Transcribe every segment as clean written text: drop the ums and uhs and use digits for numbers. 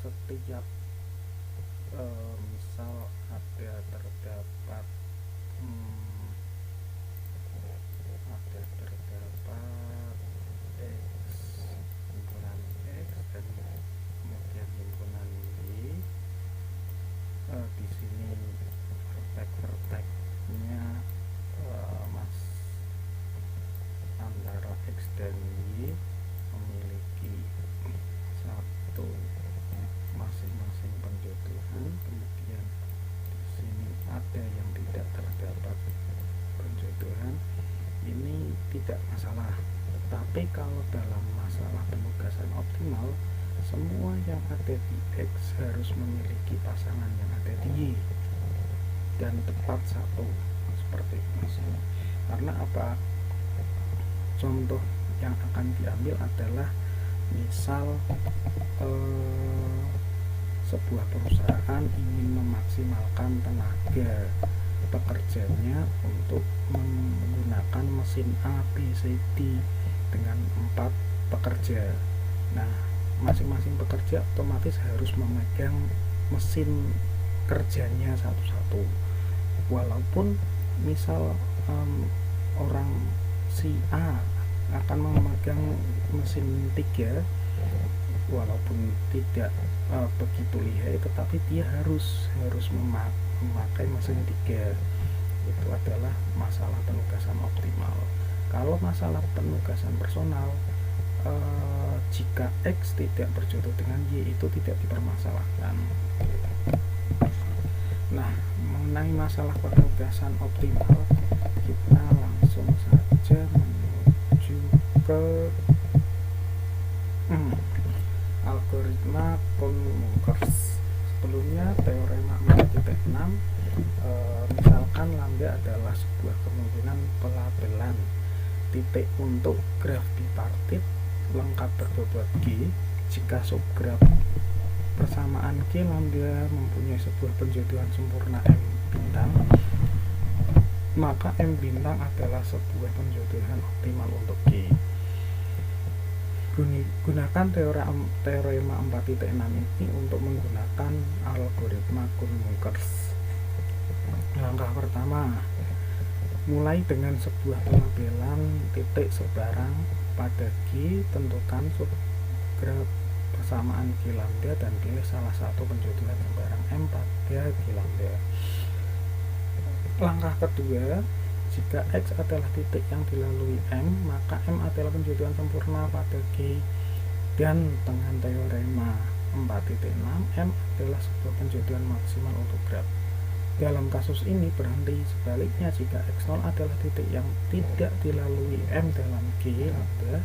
setiap misal ada terdapat hmm, X himpunan X dan kemudian himpunan Y. Di sini vertek-verteknya mas antara X dan Y memiliki satu masing-masing penjodohan. Kemudian di sini ada yang tidak terdapat penjodohan. Ini tidak masalah. Tapi kalau dalam masalah penugasan optimal, semua yang ada di X harus memiliki pasangan yang ada di Y dan tepat satu, seperti ini. Karena apa? Contoh yang akan diambil adalah misal sebuah perusahaan ingin memaksimalkan tenaga pekerjanya untuk menggunakan mesin A, B, C, D dengan 4 pekerja. Nah, masing-masing pekerja otomatis harus memegang mesin kerjanya satu-satu. Walaupun misal orang si A akan memegang mesin 3, walaupun tidak begitu lihai, tetapi dia harus memakai mesin 3. Itu adalah masalah penugasan optimal. Kalau masalah penugasan personal, jika X tidak berjodoh dengan Y, itu tidak dipermasalahkan. Nah, mengenai masalah penugasan optimal, kita langsung saja menuju ke algoritma Kuhn-Munkers. Sebelumnya teorema 4.6, misalkan lambda adalah sebuah kemungkinan pelabelan titik untuk graf bipartit lengkap berbobot G. Jika subgraf persamaan G lambda mempunyai sebuah penjodohan sempurna M bintang, maka M bintang adalah sebuah penjodohan optimal untuk G. Gunakan teorema 4.6 ini untuk menggunakan algoritma Kuhn-Munkers. Langkah pertama, mulai dengan sebuah pelabelan titik sebarang pada G, tentukan subgraf persamaan G lambda dan pilih salah satu penjodohan sebarang M pada G lambda. Langkah kedua, jika X adalah titik yang dilalui M, maka M adalah penjodohan sempurna pada G. Dan dengan teorema 4.6, M adalah sebuah penjodohan maksimal untuk graf. Dalam kasus ini berhenti. Sebaliknya, jika X0 adalah titik yang tidak dilalui M dalam G lambda,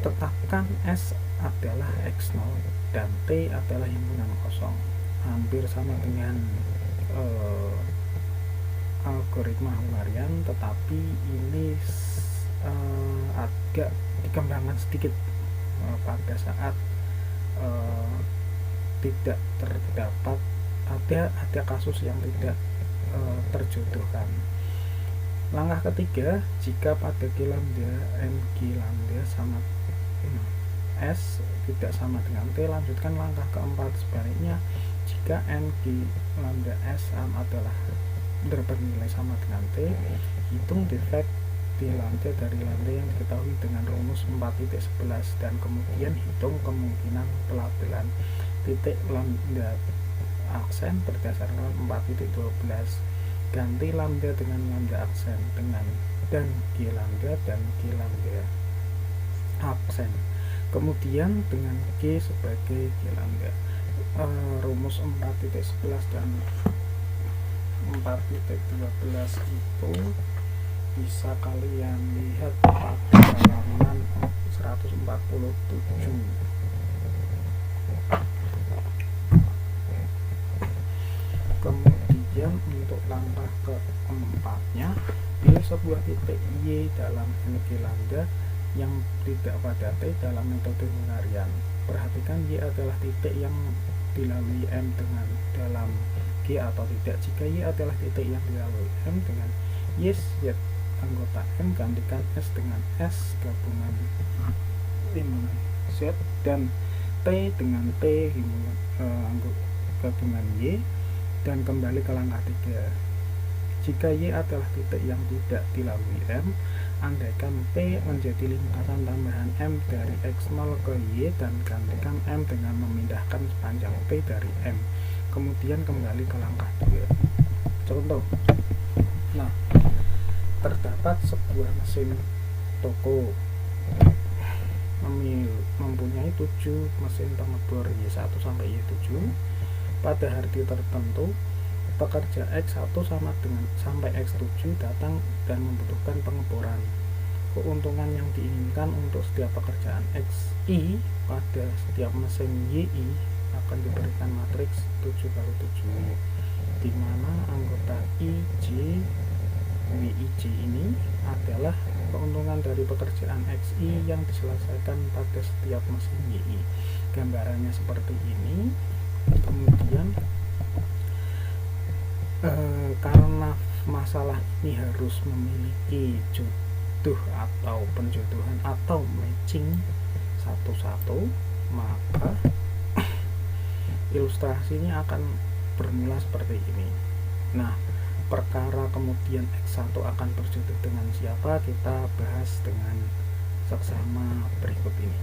tetapkan S adalah X0 dan T adalah himpunan kosong. Hampir sama dengan algoritma Hungarian, tetapi ini agak dikembangkan sedikit pada saat tidak terdapat ada kasus yang tidak terjodohkan. Langkah ketiga, jika pada G lambda N G lambda sama S tidak sama dengan T, lanjutkan langkah keempat. Sebaliknya, jika N G lambda S adalah bernilai sama dengan T, hitung defek D lambda dari lambda yang diketahui dengan rumus 4.11 dan kemudian hitung kemungkinan pelabelan titik lambda aksen berdasarkan 4.12. Ganti lambda dengan lambda aksen dengan dan G lambda dan G lambda aksen, kemudian dengan G sebagai G lambda. Rumus 4.11 dan 4.12 itu bisa kalian lihat pada halaman 147. Kemudian untuk langkah keempatnya, pilih sebuah titik Y dalam N G lambda yang tidak pada T dalam metode Hungarian. Perhatikan Y adalah titik yang dilalui M dengan dalam G atau tidak. Jika Y adalah titik yang dilalui M dengan yes, Y anggota M, gantikan S dengan S gabungan Z, dan T dengan T gabungan Y, dan kembali ke langkah 3. Jika Y adalah titik yang tidak dilalui M, andaikan P menjadi lingkaran tambahan M dari X0 ke Y, dan gantikan M dengan memindahkan sepanjang P dari M. Kemudian kembali ke langkah 2. Contoh. Nah, terdapat sebuah mesin toko mempunyai 7 mesin pengebor Y1 sampai Y7. Pada hari tertentu, pekerja X1 sampai X7 datang dan membutuhkan pengeboran. Keuntungan yang diinginkan untuk setiap pekerjaan XI pada setiap mesin YI akan diberikan matriks 7x7, di mana anggota IJ WIJ ini adalah keuntungan dari pekerjaan XI yang diselesaikan pada setiap mesin YI. Gambarannya seperti ini. Kemudian karena masalah ini harus memiliki jodoh atau penjodohan atau matching satu-satu, maka ilustrasinya akan bermula seperti ini. Nah, perkara kemudian X1 akan berjodoh dengan siapa, kita bahas dengan seksama berikut ini.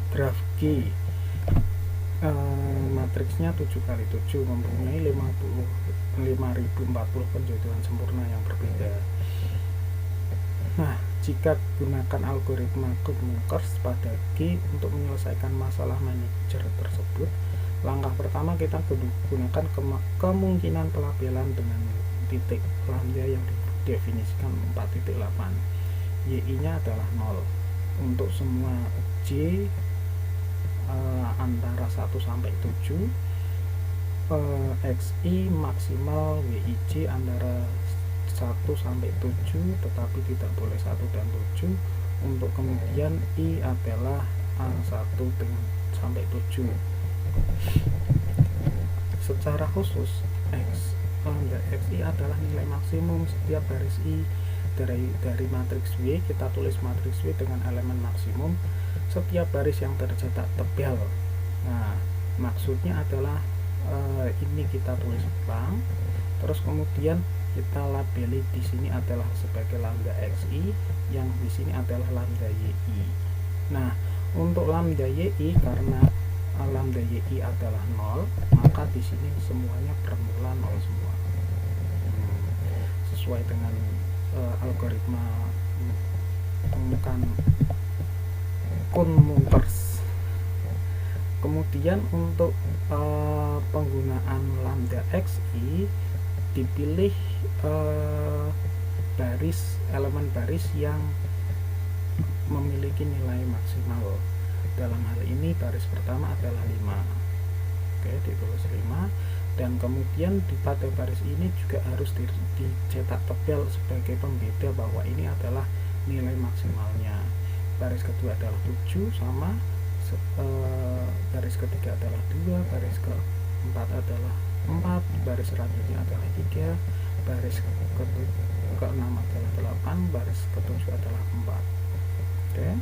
Graf G, matriksnya 7x7 mempunyai 5040 penjodohan sempurna yang berbeda. Nah, jika gunakan algoritma Cook-Munkers pada G untuk menyelesaikan masalah manajer tersebut, langkah pertama kita gunakan kemungkinan pelabelan dengan titik lambda yang didefinisikan 4.8. YI nya adalah 0 untuk semua J antara 1 sampai 7, XI maksimal WIJ antara 1 sampai 7, tetapi tidak boleh 1 dan 7. Untuk kemudian I adalah 1 sampai 7. Secara khusus lambda XI adalah nilai maksimum setiap baris I dari matriks W. Kita tulis matriks W dengan elemen maksimum setiap baris yang tercetak tebal. Nah, maksudnya adalah ini kita tulis ulang, terus kemudian kita labeli di sini adalah sebagai lambda XI, yang di sini adalah lambda YI. Nah, untuk lambda YI, karena lambda YI adalah 0, maka di sini semuanya bermula 0 semua. Sesuai dengan algoritma Cook-Munkers. Kemudian untuk penggunaan lambda XI dipilih elemen baris yang memiliki nilai maksimal. Dalam hal ini baris pertama adalah 5. Oke, ditulis 5, dan kemudian pada baris ini juga harus dicetak tebal sebagai pembeda bahwa ini adalah nilai maksimalnya. Baris kedua adalah 7 sama, baris ketiga adalah 2, baris keempat adalah 4, baris selanjutnya adalah 3, baris keenam adalah 8, baris ketujuh adalah 4. Oke.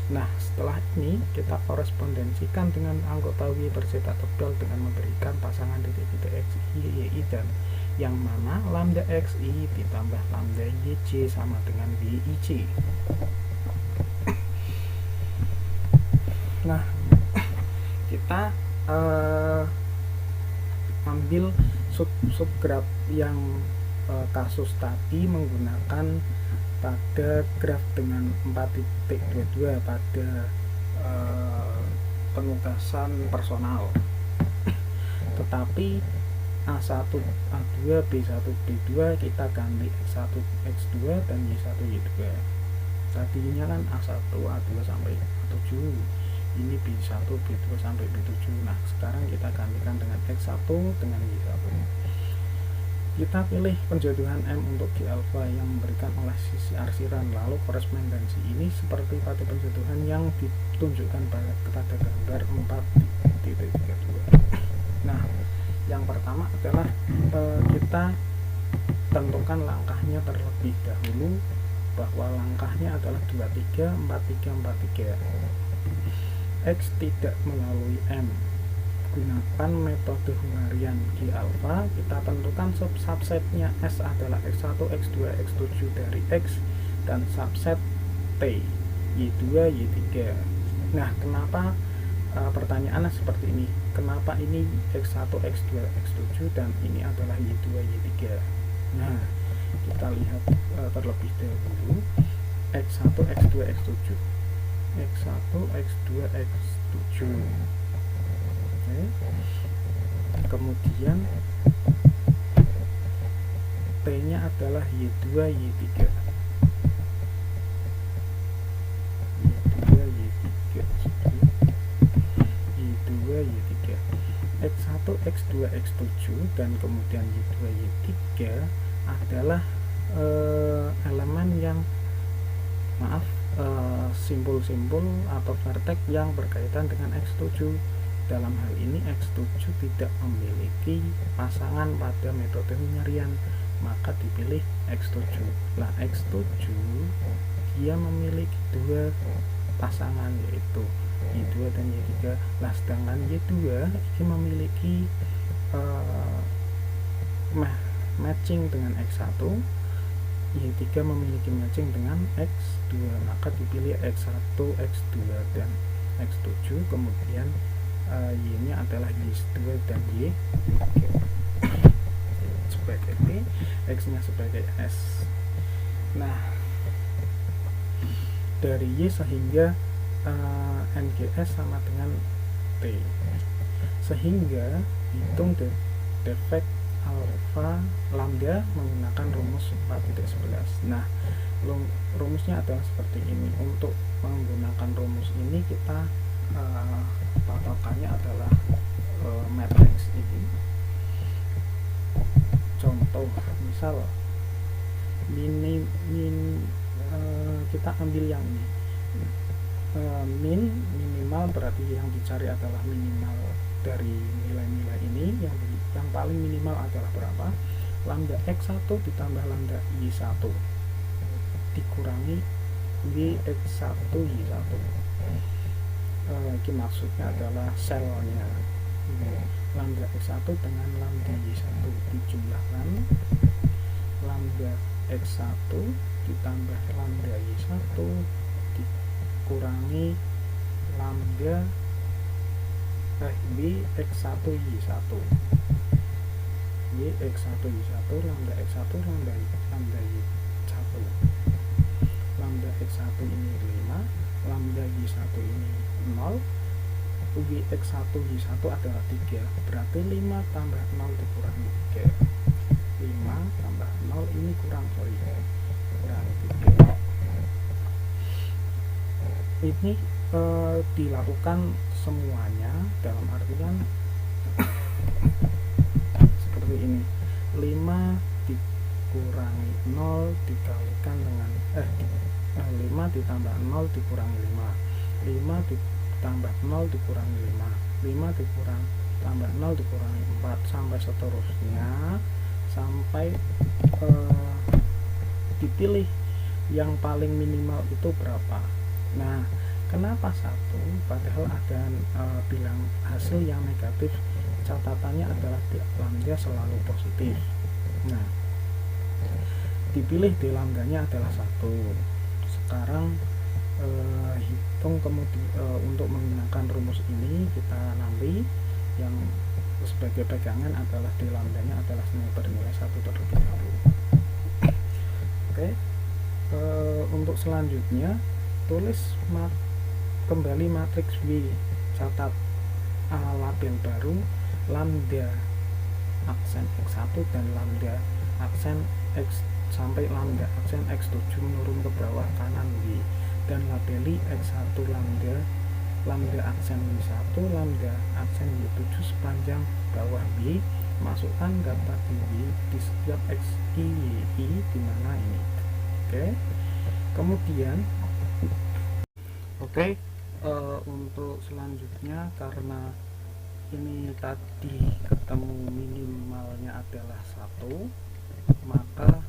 Nah, setelah ini kita korespondensikan dengan anggota W bercetak tebal dengan memberikan pasangan titik-titik XI, YI, dan yang mana lambda XI ditambah lambda YJ sama dengan WIJ. Nah, kita ambil subgraf yang kasus tadi menggunakan pada graf dengan 4.22 pada penugasan personal. Tetapi A1, A2, B1, B2 kita ganti X1, X2 dan Y1, Y2. Tadinya kan A1, A2 sampai A7, ini B1, B2 sampai B7. Nah, sekarang kita gantikan dengan X1 dengan Y1. Kita pilih penjodohan M untuk G alpha yang memberikan oleh sisi arsiran, lalu korespondensi ini seperti pada penjodohan yang ditunjukkan pada gambar 4.32. Nah, yang pertama adalah kita tentukan langkahnya terlebih dahulu, bahwa langkahnya adalah 23, 43, 43. X tidak melalui M. Gunakan metode Hungarian G alpha. Kita tentukan subsetnya S adalah X1, X2, X7 dari X dan subset T Y2, Y3. Nah, kenapa pertanyaannya seperti ini? Kenapa ini X1, X2, X7 dan ini adalah Y2, Y3? Nah, kita lihat terlebih dahulu X1, X2, X7. X1, X2, X7. Oke. Kemudian T-nya adalah Y2, Y3. X1, X2, X7 dan kemudian Y2, Y3 adalah elemen yang simbol-simbol atau vertex yang berkaitan dengan X7. Dalam hal ini X7 tidak memiliki pasangan pada metode Hungarian, maka dipilih X7. Nah, X7 dia memiliki dua pasangan, yaitu Y2 dan Y3. Nah, sedangkan Y2 ini memiliki matching dengan X1, Y3 memiliki matching dengan X2, maka dipilih X1, X2 dan X7. Kemudian Y-nya adalah Y2 dan Y3 sebagai T, X-nya sebagai S. Nah, dari Y sehingga NGS sama dengan T, sehingga hitung defek alfa lambda menggunakan rumus 4.11. Nah, rumusnya adalah seperti ini. Untuk menggunakan rumus ini kita patokannya adalah matriks ini. Contoh misal kita ambil yang ini, minimal berarti yang dicari adalah minimal dari nilai-nilai ini. Yang paling minimal adalah berapa? Lambda X1 ditambah lambda Y1 dikurangi YX1 Y1. Ini maksudnya adalah selnya. Lambda X1 dengan lambda Y1 dijumlahkan, lambda X1 ditambah lambda Y1 dikurangi lambda YX1 Y1. YX1 Y1, lambda X1, lambda Y1. Lambda X1 ini 5, lambda Y1 ini 0, YX1 Y1 adalah 3, berarti 5 tambah 0 dikurangi 3. 5 tambah 0 ini kurang, berarti 3. Ini dilakukan semuanya dalam artian seperti ini. 5 dikurangi 0 dikalikan dengan 5 ditambah 0 dikurangi 5, 5 ditambah 0 dikurangi 5, 5 dikurang tambah 0 dikurangi 4, sampai seterusnya, sampai dipilih yang paling minimal itu berapa. Nah, kenapa 1? Padahal ada bilang hasil yang negatif, catatannya adalah lambda selalu positif. Nah, dipilih di lambdanya adalah 1. Sekarang hitung kemudian untuk menggunakan rumus ini kita nanti yang sebagai pegangan adalah di lambdanya adalah bernilai 1 terlebih dahulu. Oke. Untuk selanjutnya tulis kembali matriks W, catat label baru lambda aksen X1 dan lambda aksen X sampai lambda aksen X7 menurun ke bawah kanan W, dan labeli X1 lambda aksen Y1, lambda aksen Y7 sepanjang bawah W. Masukkan data di W di setiap X, Y, Y di mana ini. Oke. Kemudian untuk selanjutnya, karena ini tadi ketemu minimalnya adalah 1, maka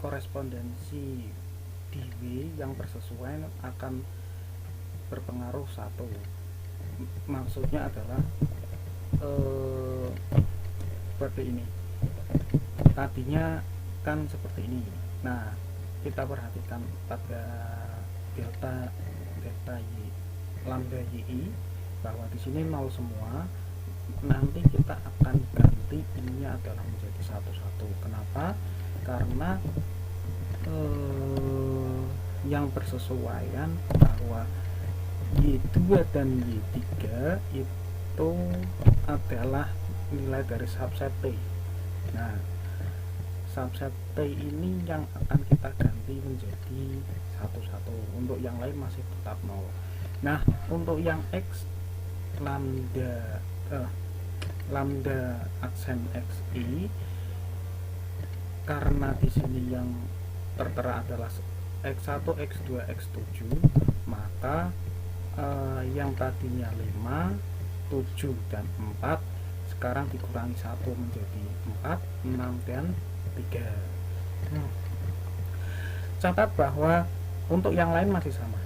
korespondensi di W yang bersesuaian akan berpengaruh satu. Maksudnya adalah seperti ini, tadinya kan seperti ini. Nah, kita perhatikan pada delta y, lambda yi, bahwa di sini 0 semua. Nanti kita akan ganti ininya adalah menjadi 1 Kenapa? Karena yang bersesuaian bahwa Y2 dan Y3 itu adalah nilai dari subset T. Nah, subset T ini yang akan kita ganti menjadi 1. Untuk yang lain masih tetap 0. Nah, untuk yang X lambda aksen XI, karena di sini yang tertera adalah X1, X2, X7, maka yang tadinya 5, 7 dan 4 sekarang dikurangi 1 menjadi 4, 6 dan 3. Catat bahwa untuk yang lain masih sama.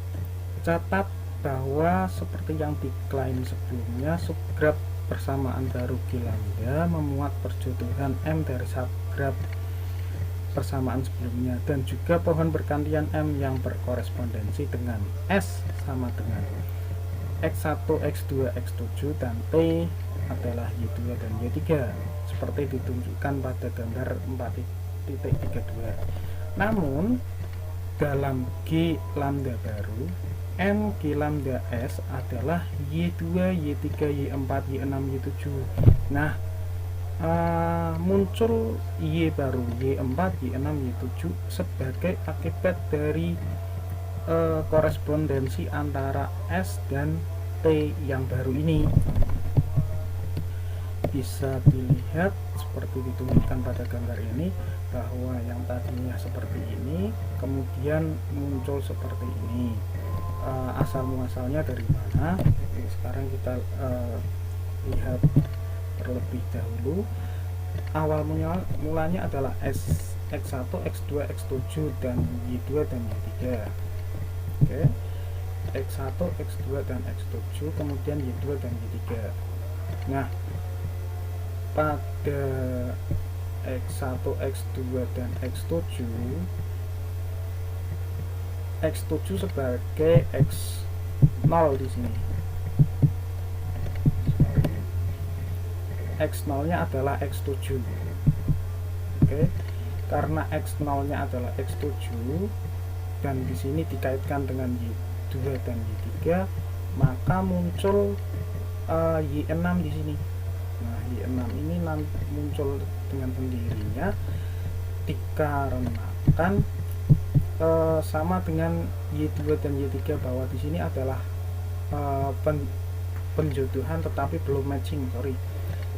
Catat bahwa seperti yang diklaim sebelumnya, subgraf persamaan baru G lambda memuat perjodohan M dari subgraf persamaan sebelumnya, dan juga pohon bergantian M yang berkorespondensi dengan S sama dengan X1, X2, X7 dan T adalah Y2 dan Y3 seperti ditunjukkan pada gambar 4.32. Namun dalam G lambda baru, M G lambda S adalah Y2, Y3, Y4, Y6, Y7. Nah, muncul Y baru, Y4, Y6, Y7 sebagai akibat dari korespondensi antara S dan T yang baru ini. Bisa dilihat seperti ditunjukkan pada gambar ini, bahwa yang tadinya seperti ini kemudian muncul seperti ini. Asal muasalnya dari mana? Sekarang kita lihat terlebih dahulu. Awal mulanya adalah X1, X2, X7 dan Y2 dan Y3. Oke. X1, X2 dan X7, kemudian Y2 dan Y3. Nah, pada X1, X2 dan X7 sebagai X0 di sini. X0 nya adalah X7. Oke. Karena X0 nya adalah X7 dan di sini dikaitkan dengan Y2 dan Y3, maka muncul Y6 di sini. Nah, Y6 ini muncul dengan sendirinya dikarenakan sama dengan Y2 dan Y3, bahwa di sini adalah penjodohan tetapi belum matching,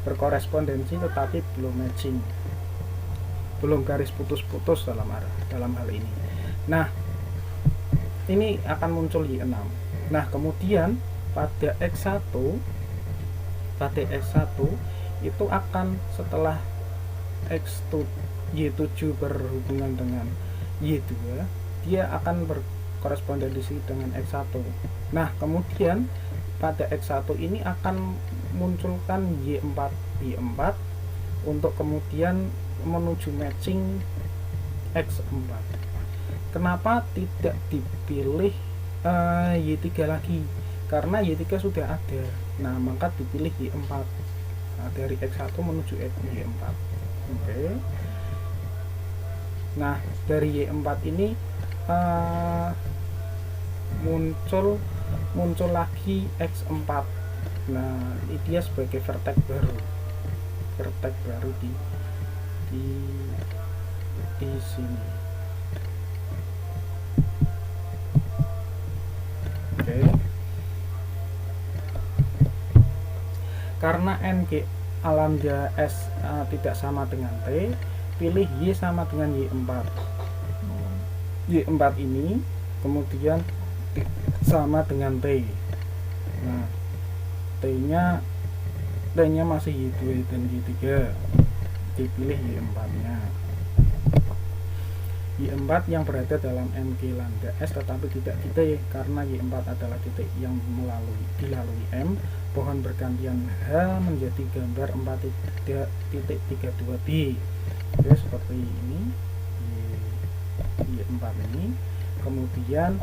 berkorespondensi tetapi belum matching, belum garis putus-putus dalam hal ini. Nah, ini akan muncul Y6. Nah, kemudian pada X1 itu akan setelah Y7 berhubungan dengan Y2, dia akan berkorespondensi dengan X1. Nah, kemudian pada X1 ini akan munculkan Y4 untuk kemudian menuju matching X4. Kenapa tidak dipilih Y3 lagi? Karena Y3 sudah ada. Nah, maka dipilih Y4. Nah, dari X1 menuju Y4. Oke. Nah, dari Y4 ini muncul lagi X4. Nah, ini dia sebagai vertex baru di sini. Oke. Karena NG lambda S tidak sama dengan T, pilih Y sama dengan Y4. Y4 ini kemudian sama dengan T. Nah, T-nya masih Y2 dan Y3, dipilih Y4 nya. Y4 yang berada dalam MG lambda S tetapi tidak di T, karena Y4 adalah titik yang dilalui M. Pohon bergantian H menjadi gambar 4.32D. Oke, seperti ini Y4 ini. Kemudian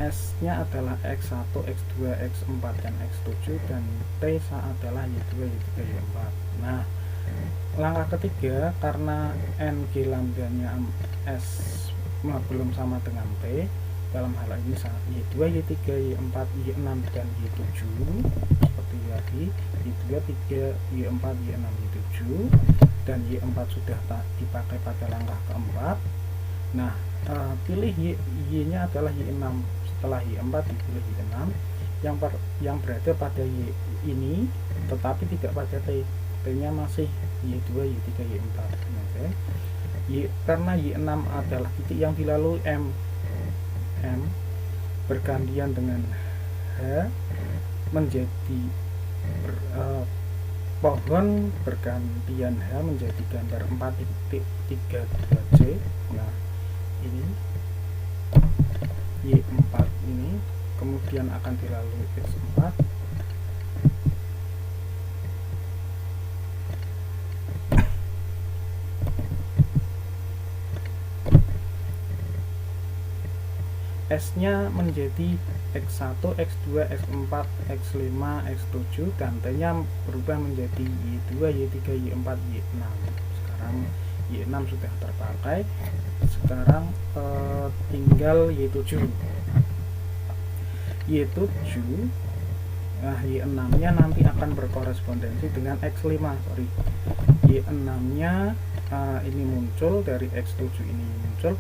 S-nya adalah X1, X2, X4, dan X7, dan T adalah Y2, Y3, Y4. Nah, langkah ketiga, karena NG lambdanya S belum sama dengan T, dalam hal ini Y2, Y3, Y4, Y6, dan Y7, seperti tadi, Y2, 3, Y4, Y6, Y7, dan Y4 sudah dipakai pada langkah keempat. Nah, pilih Y-nya adalah Y6. Setelah Y4 dipilih Y6 yang berada pada Y ini tetapi tidak pada T. T-nya masih Y2, Y3, Y4. Oke. Karena Y6 adalah titik yang dilalui M bergantian dengan H menjadi pohon bergantian H menjadi gambar 4.32C. Nah, ini Y4 ini kemudian akan dilalui X4. S-nya menjadi X1, X2, X4, X5, X7, dan T-nya berubah menjadi Y2, Y3, Y4, Y6. Sekarang Y6 sudah terpakai. Sekarang tinggal Y7. Nah, Y6-nya nanti akan berkorespondensi dengan X5. Y6-nya ini muncul dari X7 ini muncul.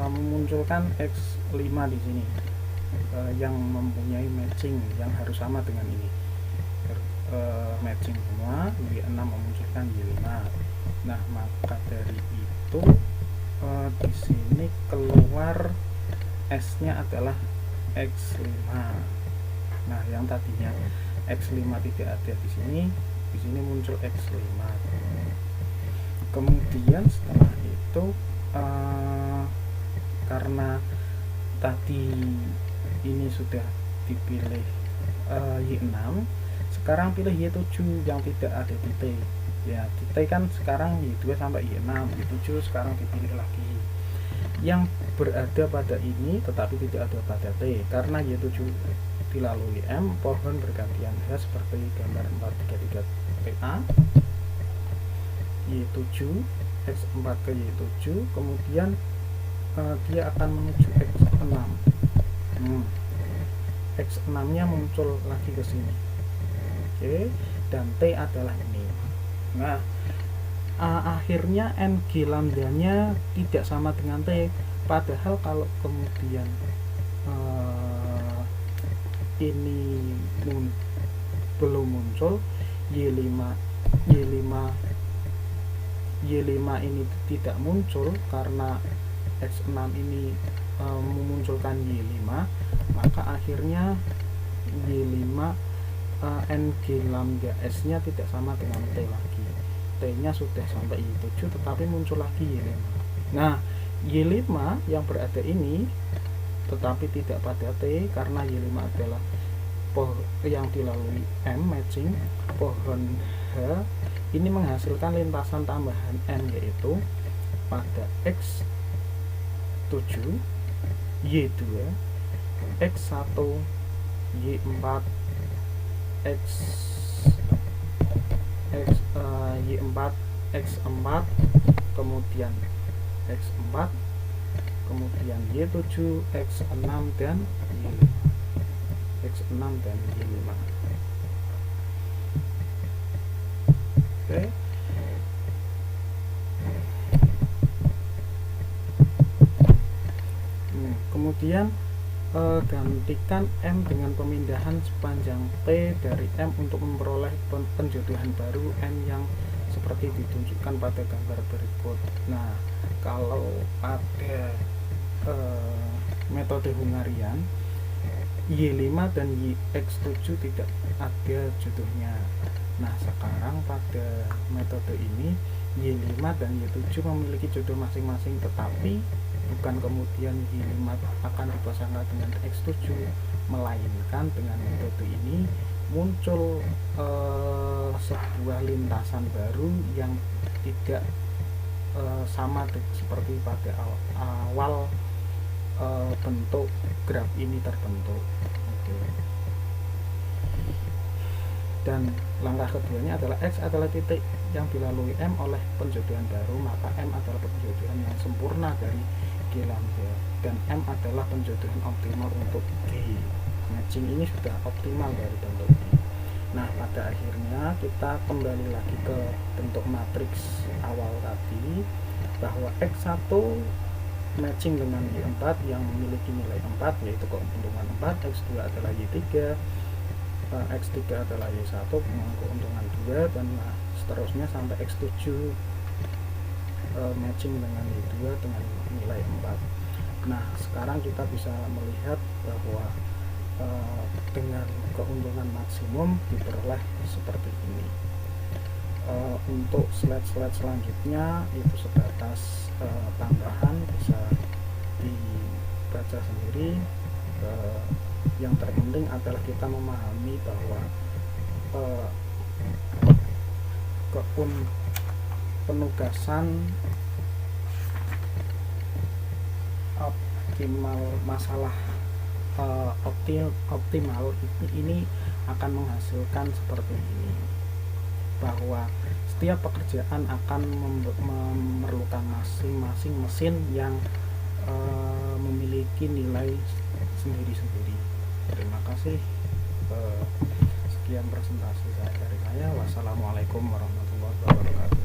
Memunculkan X5 di sini yang mempunyai matching yang harus sama dengan ini, matching semua. Y6 memunculkan Y5. Nah, maka dari itu di sini keluar S-nya adalah X5. Nah, yang tadinya X5 tidak ada di sini muncul X5. Kemudian setelah itu karena tadi ini sudah dipilih Y6, sekarang pilih Y7 yang tidak ada di T. Ya, di T kan sekarang Y2 sampai Y6, Y7 sekarang dipilih lagi yang berada pada ini tetapi tidak ada pada T, karena Y7 dilalui M, pohon bergantian H seperti gambar 433PA. Y7 X4 ke Y7, kemudian dia akan menuju X6. X6 nya muncul lagi ke sini. Oke, dan T adalah ini. Nah, akhirnya NG lambdanya tidak sama dengan T, padahal kalau kemudian ini belum muncul, Y5 ini tidak muncul karena X6 ini memunculkan Y5, maka akhirnya Y5 NG lambda S nya tidak sama dengan T lagi. T nya sudah sampai Y7 tetapi muncul lagi Y5. Nah, Y5 yang berada ini tetapi tidak pada T karena Y5 adalah yang dilalui M matching pohon H. Ini menghasilkan lintasan tambahan N, yaitu pada X7, Y2, X1, Y4, Y4, X4, kemudian X4, kemudian Y7, X6, dan Y5. X6 dan Y5. Oke. Kemudian gantikan M dengan pemindahan sepanjang T dari M untuk memperoleh penjodohan baru M yang seperti ditunjukkan pada gambar berikut. Nah, kalau pada metode Hungarian Y5 dan X7 tidak ada jodohnya. Nah, sekarang pada metode ini Y5 dan Y7 memiliki jodoh masing-masing, tetapi bukan kemudian Y5 akan dipasangkan dengan X7, melainkan dengan metode ini muncul sebuah lintasan baru yang tidak sama seperti pada awal bentuk graf ini terbentuk. Oke. Dan langkah keduanya adalah X adalah titik yang dilalui M oleh penjodohan baru, maka M adalah penjodohan yang sempurna dari G lambda, dan M adalah penjodohan optimal untuk G. Matching ini sudah optimal dari bentuk G. Nah, pada akhirnya kita kembali lagi ke bentuk matriks awal tadi, bahwa X1 matching dengan Y4 yang memiliki nilai 4, yaitu keuntungan 4, X2 adalah Y3, X3 adalah Y1 dengan keuntungan 2, dan seterusnya sampai X7 matching dengan Y2 dengan nilai 4. Nah, sekarang kita bisa melihat bahwa dengan keuntungan maksimum diperoleh seperti ini. Untuk slide-slide selanjutnya itu sebatas tambahan, bisa dibaca sendiri. Yang terpenting adalah kita memahami bahwa penugasan optimal masalah optimal ini akan menghasilkan seperti ini, bahwa setiap pekerjaan akan memerlukan masing-masing mesin yang memiliki nilai sendiri-sendiri. Terima kasih. Sekian presentasi dari saya. Wassalamualaikum warahmatullahi wabarakatuh.